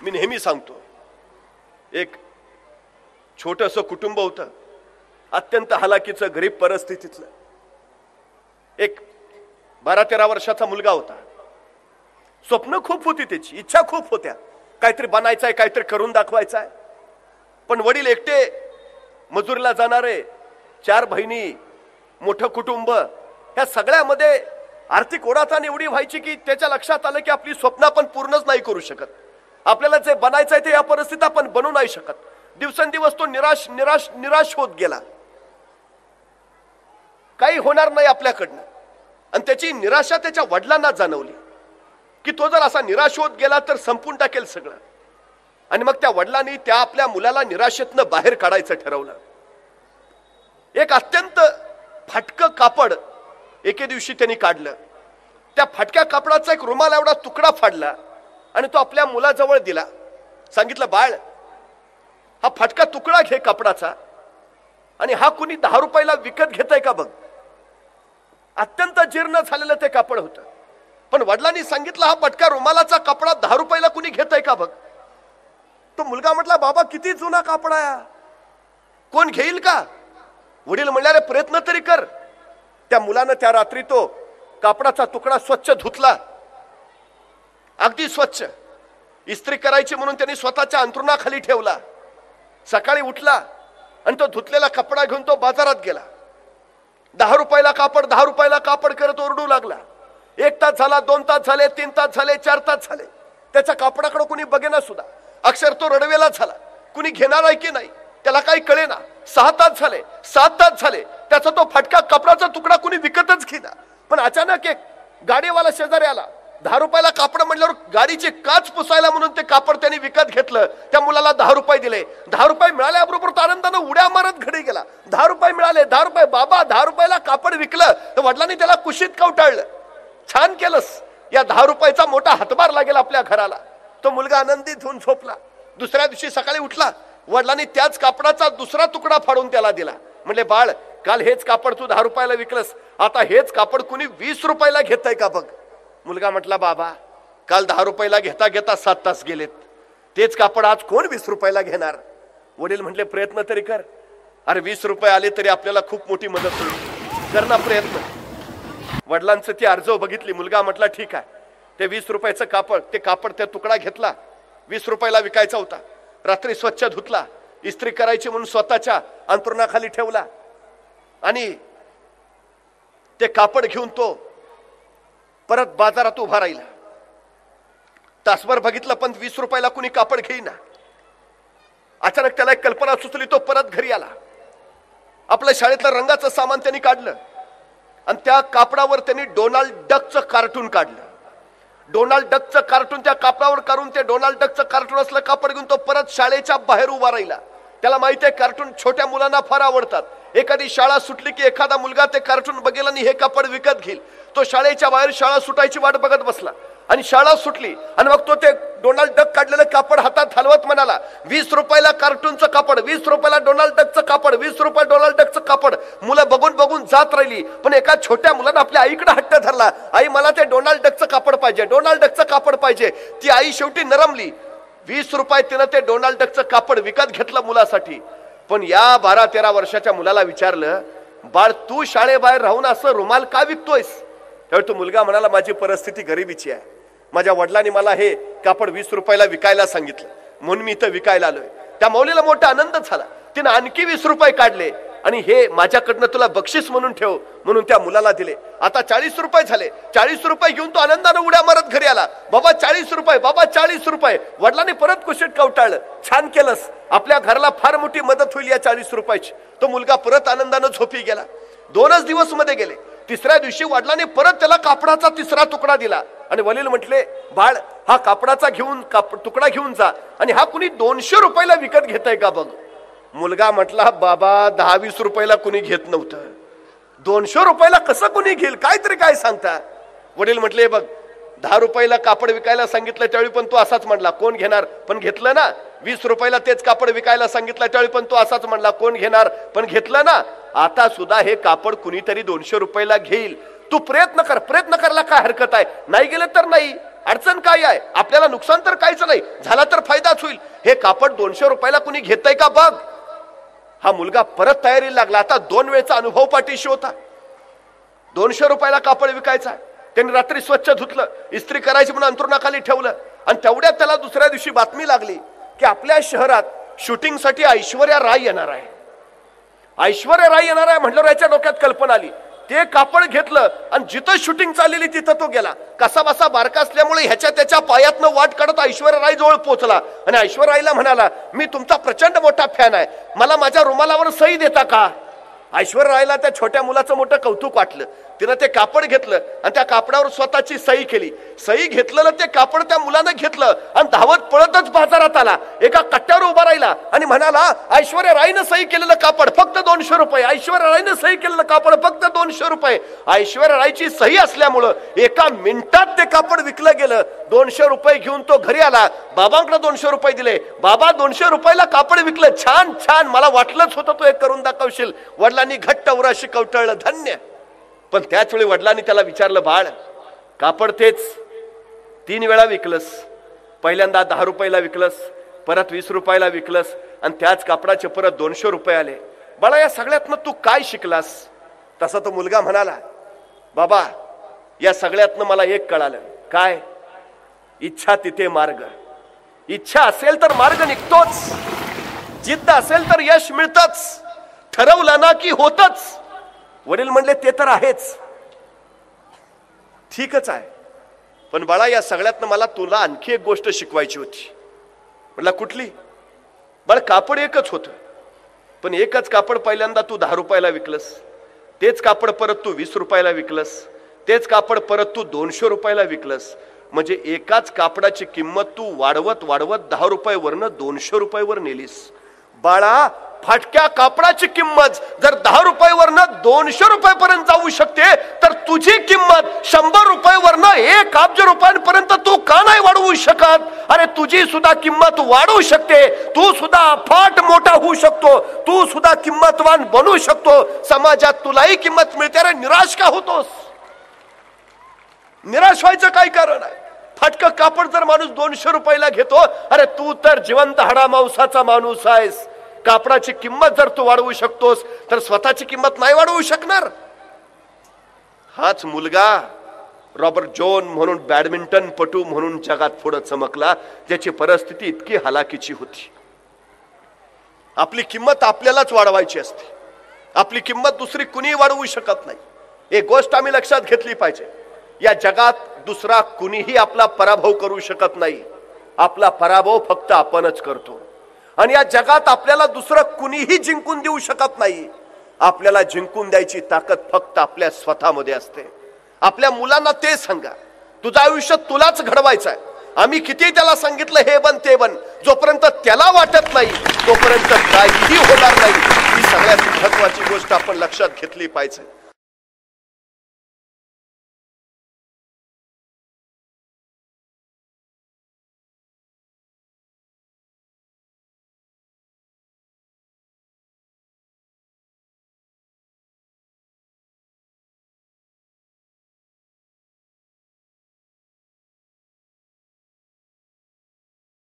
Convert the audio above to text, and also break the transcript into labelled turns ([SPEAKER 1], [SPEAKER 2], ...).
[SPEAKER 1] मी नेहमी सांगतो, एक छोटंसं कुटुंब होतं, अत्यंत हालाकीचं, गरीब परिस्थितीतलं. एक 12-13 वर्षाचा मुलगा होता. स्वप्न खूप होती, त्याची इच्छा खूप होत्या, काहीतरी बनायचंय, काहीतरी करून दाखवायचंय. पण वडील एकटे मजुरीला जाणारे, 4 बहिणी, मोठं कुटुंब, ह्या सगळ्यामध्ये आर्थिक ओढाताण एवढी व्हायची की त्याच्या लक्षात आलं की आपली स्वप्न आपण पूर्णच नाही करू शकत. आपल्याला जे बनायचंय ते या परिस्थितीत आपण बनवू नाही शकत. दिवसेंदिवस तो निराश निराश निराश होत गेला. काही होणार नाही आपल्याकडनं. आणि त्याची निराशा त्याच्या वडिलांना जाणवली की तो जर असा निराश होत गेला तर संपून टाकेल सगळं. आणि मग त्या वडिलांनी त्या आपल्या मुलाला निराशेतनं बाहेर काढायचं ठरवलं. एक अत्यंत फाटकं कापड एके दिवशी त्यांनी काढलं. त्या फाटक्या कापडाचा एक रुमाल एवढा तुकडा फाडला आणि तो आपल्या मुलाजवळ दिला. सांगितलं, बाळ, हा फाटका तुकडा घे कापडाचा आणि हा कुणी 10 रुपयाला विकत घेतय का बघ. अत्यंत जीर्ण झालेलं ते कापड होतं. पण वडिलांनी सांगितलं, हा फाटका रुमालाचा कपडा 10 रुपयाला कुणी घेतय का बघ. तो मुलगा म्हटला, बाबा किती जुना कापड आहे, कोण घेईल का. वडील म्हणले, प्रयत्न तरी कर. त्या मुलानं त्या रात्री तो कापडाचा तुकडा स्वच्छ धुतला, अगदी स्वच्छ. इस्त्री करायची म्हणून त्यांनी स्वतःच्या अंथरुणाखाली ठेवला. सकाळी उठला आणि तो धुतलेला कपडा घेऊन तो बाजारात गेला. 10 रुपयाला कापड, 10 रुपयाला कापड करत ओरडू लागला. 1 तास झाला, 2 तास झाले, 3 तास झाले, 4 तास झाले. त्याच्या कापडाकडे कुणी बघेना सुद्धा. अक्षर तो रडवेला झाला. कुणी घेणार आहे की नाही त्याला काही कळेना. 6 तास झाले, 7 तास झाले, त्याचा तो फाटका कपडाचा तुकडा कुणी विकतच घेना. पण अचानक एक गाडीवाला शेजारी आला. 10 रुपयाला कापड म्हटल्यावर गाडीची काच पुसायला म्हणून ते कापड त्यांनी विकत घेतलं. त्या मुलाला 10 रुपये दिले. 10 रुपये मिळाल्याबरोबर तो आनंदानं उड्या मारत घरी गेला. 10 रुपये मिळाले, 10 रुपये. बाबा, 10 रुपयाला कापड विकलं. तर वडिलांनी त्याला कुशीत कवटाळलं. छान केलंस, या 10 रुपयाचा मोठा हातभार लागेल आपल्या घराला. तो मुलगा आनंदित होऊन झोपला. दुसऱ्या दिवशी सकाळी उठला. वडिलांनी त्याच कापडाचा दुसरा तुकडा फाडून त्याला दिला. म्हणले, बाळ, काल हेच कापड तू 10 रुपयाला विकलंस, आता हेच कापड कुणी 20 रुपयाला घेतय का बघ. मुलगा म्हटला, बाबा, काल 10 रुपयाला घेता घेता 7 तास गेलेत, तेच कापड आज कोण 20 रुपयाला घेणार. वडील म्हटले, प्रयत्न तरी कर. अरे 20 रुपये आले तरी आपल्याला खूप मोठी मदत होईल, कर ना प्रयत्न. वडिलांचं ती अर्ज बघितली. मुलगा म्हटला, ठीक आहे. ते 20 रुपयाचं कापड, ते कापड त्या तुकडा घेतला. 20 रुपयाला विकायचा होता. रात्री स्वच्छ धुतला, इस्त्री करायची म्हणून स्वतःच्या अंथरुणाखाली ठेवला आणि ते कापड घेऊन तो परत बाजारात उभा राहिला. तासभर बघितलं पण 20 रुपयाला कुणी कापड घेईना. अचानक त्याला एक कल्पना सुचली. तो परत घरी आला. आपल्या शाळेतलं रंगाचं सामान त्यांनी काढलं आणि त्या कापडावर त्यांनी डोनाल्ड डकचं कार्टून काढलं. डोनाल्ड डकचं कार्टून त्या कापडावर काढून ते डोनाल्ड डकचं कार्टून असलं कापड घेऊन तो परत शाळेच्या बाहेर उभा राहिला. त्याला माहिती आहे कार्टून छोट्या मुलांना फार आवडतात. एखादी शाळा सुटली की एखादा मुलगा ते कार्टून बघेल आणि हे कापड विकत घेईल. तो शाळेच्या बाहेर शाळा सुटायची वाट बघत बसला आणि शाळा सुटली आणि मग तो ते डोनाल्ड डक काढलेलं कापड हातात हलवत म्हणाला, 20 रुपयाला कार्टूनचं कापड, 20 रुपयाला डोनाल्ड डकचं कापड, 20 रुपये डोनाल्ड डकचं कापड. मुलं बघून बघून जात राहिली. पण एका छोट्या मुलानं आपल्या आईकडे हट्ट धरला, आई मला ते डोनाल्ड डकचं कापड पाहिजे, डोनाल्ड डकचं कापड पाहिजे. ती आई शेवटी नरमली. 20 रुपये तिनं ते डोनाल्ड डकचं कापड विकत घेतलं मुलासाठी. पण या 12-13 वर्षाच्या मुलाला विचारलं, बाळ, तू शाळेबाहेर राहून असं रुमाल का विकतोयस. त्यावेळी तो मुलगा म्हणाला, माझी परिस्थिती गरिबीची आहे. माझ्या वडिलांनी मला हे कापड 20 रुपयाला विकायला सांगितलं म्हणून मी इथं विकायला आलोय. त्या मौलीला मोठा आनंद झाला. तिने आणखी 20 रुपये काढले आणि हे माझ्याकडनं तुला बक्षीस म्हणून ठेव म्हणून त्या मुलाला दिले. आता 40 रुपये झाले. 40 रुपये घेऊन तो आनंदाने उड्या मारत घरी आला. बाबा 40 रुपये, बाबा 40 रुपये. वडिलांनी परत कुशीत कवटाळलं. छान केलंस, आपल्या घराला फार मोठी मदत होईल या 40 रुपयाची. तो मुलगा परत आनंदाने झोपी गेला. 2च दिवस मध्ये गेले. 3ऱ्या दिवशी वडिलांनी परत त्याला कापडाचा 3रा तुकडा दिला आणि वडील म्हटले, बाळ, हा कापडाचा तुकडा घेऊन जा आणि हा कुणी 200 रुपयाला विकत घेतय का बघ. मुलगा म्हटला, बाबा 10-20 रुपयाला कुणी घेत नव्हतं, 200 रुपयाला कसं कुणी घेईल, काहीतरी काय सांगता. वडील म्हटले, बघ, 10 रुपयाला कापड विकायला सांगितलं त्यावेळी पण तो असाच म्हणला, कोण घेणार, पण घेतलं ना. 20 रुपयाला तेच कापड विकायला सांगितलं त्यावेळी पण तो असाच म्हणला, कोण घेणार, पण घेतलं ना. आता सुद्धा हे कापड कुणीतरी 200 रुपयाला घेईल. तू प्रयत्न कर, प्रयत्न करायला काय हरकत आहे. नाही गेलं तर नाही, अडचण काय आहे? आपल्याला नुकसान तर काहीच नाही, झाला तर फायदाच होईल. हे कापड 200 रुपयाला कुणी घेतय का बघ. हा मुलगा परत तयारीला लागला. आता 2 वेळचा अनुभव पाठीशी होता. 200 रुपयाला कापड विकायचा. त्यांनी रात्री स्वच्छ धुतलं, इस्त्री करायची म्हणून अंथरुणाखाली ठेवलं आणि तेवढ्यात त्याला दुसऱ्या दिवशी बातमी लागली की आपल्या शहरात शूटिंगसाठी ऐश्वर्या राय येणार आहे. ऐश्वर्या राय येणार आहे म्हटलं, याच्या डोक्यात कल्पना आली. ते कापड घेतलं आणि जिथं शूटिंग चाललेली तिथं तो गेला. कसा बसा बारका असल्यामुळे ह्याच्या त्याच्या पायातनं वाट काढत ऐश्वर्या राय जवळ पोहोचला आणि ऐश्वर्या रायला म्हणाला, मी तुमचा प्रचंड मोठा फॅन आहे, मला माझ्या रुमालावर सही देता का? ऐश्वर्या रायला त्या छोट्या मुलाचं मोठं कौतुक वाटलं. तिनं ते कापड घेतलं आणि त्या कापडावर स्वतःची सही केली. सही घेतलेलं ते कापड त्या मुलानं घेतलं आणि धावत पळतच बाजारात आला. एका कट्ट्यावर उभा राहिला आणि म्हणाला, ऐश्वर्या रायनं सही केलेलं कापड फक्त 200 रुपये. ऐश्वर्या रायनं सही केलेलं कापड फक्त 200 रुपये. ऐश्वर्या रायची सही असल्यामुळं एका मिनिटात ते कापड विकलं गेलं. 200 रुपये घेऊन तो घरी आला. बाबांकडे 200 रुपये दिले. बाबा 200 रुपयाला कापड विकलं. छान छान, मला वाटलंच होतं तू एक करून दाखवशील. वडिलांनी घट्ट उराशी कवटळलं, धन्य. पण त्याच वेळी वडिलांनी त्याला विचारलं, बाळ कापड तेच 3 वेळा विकलंस. पहिल्यांदा 10 रुपयाला विकलंस, परत 20 रुपयाला विकलंस आणि त्याच कापडाचे परत 200 रुपये आले. बाळा या सगळ्यातनं तू काय शिकलास? तसा तो मुलगा म्हणाला, बाबा या सगळ्यातनं मला एक कळालं. काय? इच्छा तिथे मार्ग. इच्छा असेल तर मार्ग निघतोच, जिद्द असेल तर यश मिळतच, ठरवलं ना की होतच. वडील म्हणले, ते तर आहेच, ठीकच आहे, पण बाळा या सगळ्यातनं मला तुला आणखी एक गोष्ट शिकवायची होती. म्हटलं कुठली? बाळ कापड एकच होतं, पण एकच कापड पहिल्यांदा तू 10 रुपयाला विकलंस, तेच कापड परत तू 20 रुपयाला विकलंस, तेच कापड परत तू 200 रुपयाला विकलंस. म्हणजे एकाच कापडाची किंमत तू वाढवत वाढवत 10 रुपयावरनं 200 रुपयावर नेलीस. बाळा फाटक्या कापडाची किंमत जर 10 रुपयावरनं 200 रुपयापर्यंत जाऊ शकते, तर तुझी किंमत 100 रुपयावरनं 1 अब्ज रुपयांपर्यंत तू का नाही वाढवू शकत? अरे तुझी सुद्धा किंमत वाढू शकते, तू सुद्धा फाट मोठा होऊ शकतो, तू सुद्धा किंमतवान बनू शकतो. समाजात तुलाही किंमत मिळते. अरे निराश का होतोस? निराश व्हायचं काय कारण आहे? फाटकं कापड जर माणूस 200 रुपयाला घेतो, अरे तू तर जिवंत हाडा मांसाचा माणूस आहेस. कापडाची किंमत जर तू वाढवू शकतोस तर स्वतःची किंमत नाही वाढवू शकणार. हाच मुलगा रॉबर्ट जोन म्हणून बॅडमिंटन पटू म्हणून जगात पुढे चमकला, ज्याची परिस्थिती इतकी हलाखीची होती. आपली किंमत आपल्यालाच वाढवायची असते, आपली किंमत दुसरी कुणी वाढवू शकत नाही. एक गोष्ट आम्ही लक्षात घेतली पाहिजे, या जगात दुसरा कुणीही आपला पराभव करू शकत नाही. आपला पराभव फक्त आपणच करतो. आणि या जगात आपल्याला दुसरं कुणीही जिंकून देऊ शकत नाही. आपल्याला जिंकून द्यायची ताकद फक्त आपल्या स्वतःमध्ये असते. आपल्या मुलांना ते सांगा, तुझं आयुष्य तुलाच घडवायचं आहे. आम्ही किती त्याला सांगितलं हे बन ते बन, जोपर्यंत त्याला वाटत नाही तोपर्यंत काहीही होणार नाही. ही सगळ्यात महत्वाची गोष्ट आपण लक्षात घेतली पाहिजे.